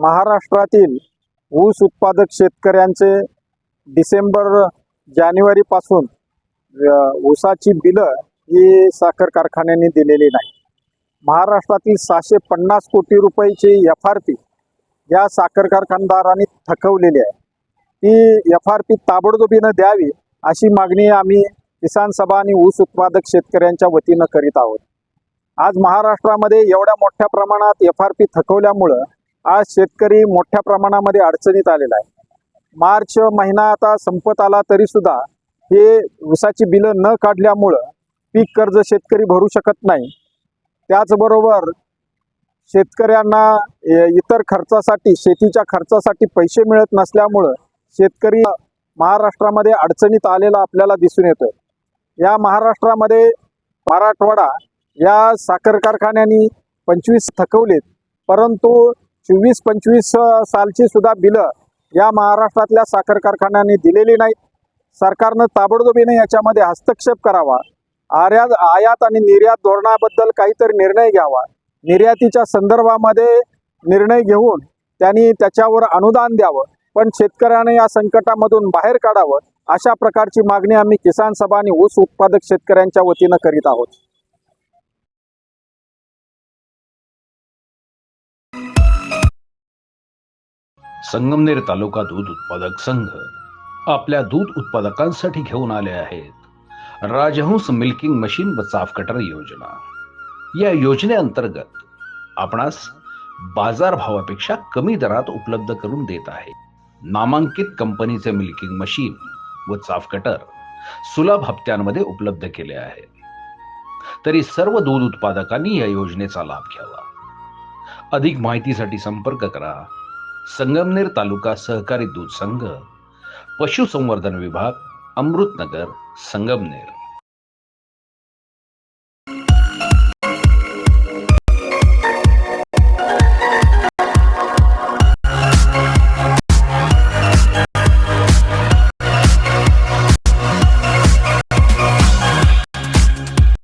महाराष्ट्रातील ऊस उत्पादक शेतकऱ्यांचे जानेवारीपासून ऊसाची बिलं ही साखर कारखान्यांनी दिलेली नाही. महाराष्ट्रातील 650 कोटी रुपयाची FRP या साखर कारखानदारांनी थकवलेली आहे. ती FRP ताबडतोबीनं द्यावी अशी मागणी आम्ही किसान सभा आणि ऊस उत्पादक शेतकऱ्यांच्या वतीनं करीत आहोत. आज महाराष्ट्रामध्ये एवढ्या मोठ्या प्रमाणात FRP थकवल्यामुळं आज शेतकरी मोठ्या प्रमाणामध्ये अडचणीत आलेला आहे. मार्च महिना आता संपत आला तरी सुद्धा हे ऊसाची बिलं न काढल्यामुळं पीक कर्ज शेतकरी भरू शकत नाही. त्याचबरोबर शेतकऱ्यांना इतर खर्चासाठी, शेतीच्या खर्चासाठी पैसे मिळत नसल्यामुळं शेतकरी महाराष्ट्रामध्ये अडचणीत आलेला आपल्याला दिसून येतोय. या महाराष्ट्रामध्ये मराठवाडा या साखर कारखान्यांनी 25 थकवलेत, परंतु 24-25 सालची सुद्धा बिलं या महाराष्ट्रातल्या साखर कारखान्यांनी दिलेली नाहीत. सरकारनं ताबडतोबीने याच्यामध्ये हस्तक्षेप करावा. आयात आणि निर्यात धोरणाबद्दल काहीतरी निर्णय घ्यावा. निर्यातीच्या संदर्भामध्ये निर्णय घेऊन त्यांनी त्याच्यावर अनुदान द्यावं, पण शेतकऱ्याने या संकटामधून बाहेर काढावं अशा प्रकारची मागणी आम्ही किसान सभा आणि ऊस उत्पादक शेतकऱ्यांच्या वतीनं करीत आहोत. संगमनेर तालुका दूध उत्पादक संघ आपल्या दूध उत्पादकांसाठी घेऊन आले आहेत राजहंस मिल्किंग मशीन व चाफ कटर योजना. या योजनेअंतर्गत आपणास बाजार भावापेक्षा कमी दरात उपलब्ध करून देत आहे. नामांकित कंपनीचे मिल्किंग मशीन व चाफ कटर सुलभ हप्त्यांमध्ये उपलब्ध केले आहे. तरी सर्व दूध उत्पादकांनी या योजनेचा लाभ घ्यावा. अधिक माहितीसाठी संपर्क करा संगमनेर तालुका सहकारी दूध संघ, पशुसंवर्धन विभाग, अमृतनगर, संगमनेर.